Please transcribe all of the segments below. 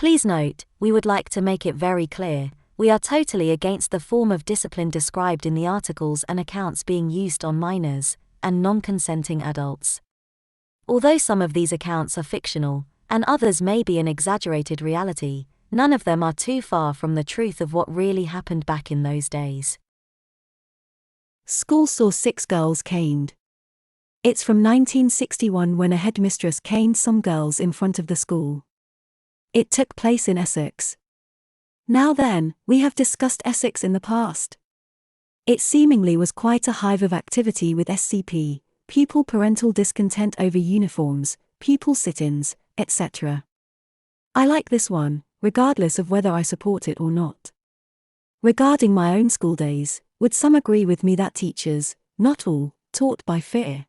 Please note, we would like to make it very clear, we are totally against the form of discipline described in the articles and accounts being used on minors and non-consenting adults. Although some of these accounts are fictional, and others may be an exaggerated reality, none of them are too far from the truth of what really happened back in those days. School saw 6 girls caned. It's from 1961 when a headmistress caned some girls in front of the school. It took place in Essex. Now then, we have discussed Essex in the past. It seemingly was quite a hive of activity with SCP, pupil parental discontent over uniforms, pupil sit-ins, etc. I like this one, regardless of whether I support it or not. Regarding my own school days, would some agree with me that teachers, not all, taught by fear?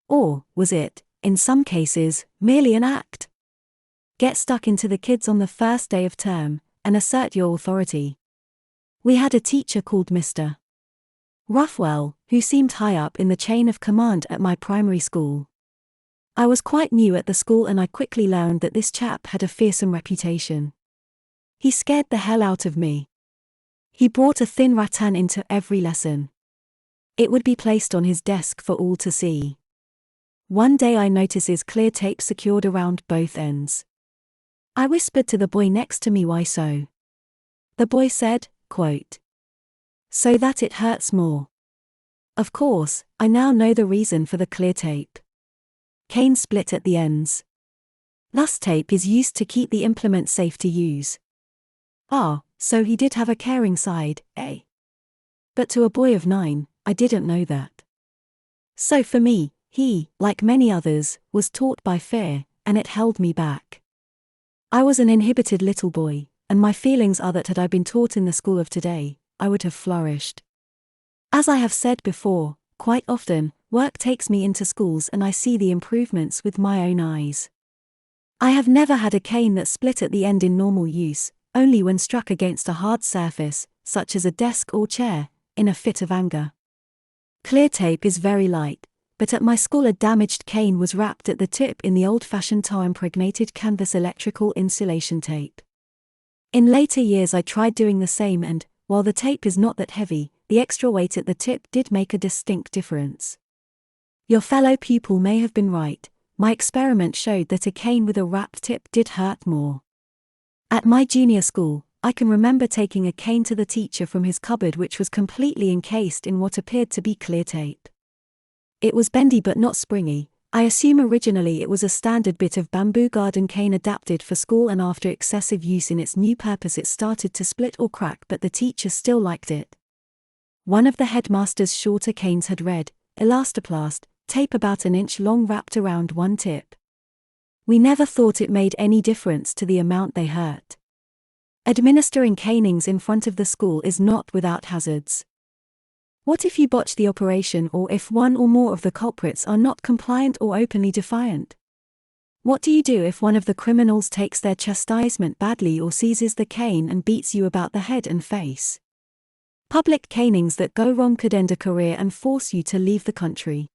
Or was it, in some cases, merely an act? Get stuck into the kids on the first day of term, and assert your authority. We had a teacher called Mr. Ruffwell, who seemed high up in the chain of command at my primary school. I was quite new at the school and I quickly learned that this chap had a fearsome reputation. He scared the hell out of me. He brought a thin rattan into every lesson. It would be placed on his desk for all to see. One day I notices clear tape secured around both ends. I whispered to the boy next to me, "Why so?" The boy said, quote, "So that it hurts more." Of course, I now know the reason for the clear tape. Cane split at the ends. Thus tape is used to keep the implement safe to use. So he did have a caring side, eh? But to a boy of 9, I didn't know that. So for me, he, like many others, was taught by fear, and it held me back. I was an inhibited little boy, and my feelings are that had I been taught in the school of today, I would have flourished. As I have said before, quite often, work takes me into schools and I see the improvements with my own eyes. I have never had a cane that split at the end in normal use, only when struck against a hard surface, such as a desk or chair, in a fit of anger. Clear tape is very light, but at my school a damaged cane was wrapped at the tip in the old-fashioned tar-impregnated canvas electrical insulation tape. In later years I tried doing the same and, while the tape is not that heavy, the extra weight at the tip did make a distinct difference. Your fellow pupil may have been right, my experiment showed that a cane with a wrapped tip did hurt more. At my junior school, I can remember taking a cane to the teacher from his cupboard which was completely encased in what appeared to be clear tape. It was bendy but not springy. I assume originally it was a standard bit of bamboo garden cane adapted for school, and after excessive use in its new purpose it started to split or crack, but the teacher still liked it. One of the headmaster's shorter canes had red, elastoplast, tape about an inch long wrapped around one tip. We never thought it made any difference to the amount they hurt. Administering canings in front of the school is not without hazards. What if you botch the operation, or if one or more of the culprits are not compliant or openly defiant? What do you do if one of the criminals takes their chastisement badly or seizes the cane and beats you about the head and face? Public canings that go wrong could end a career and force you to leave the country.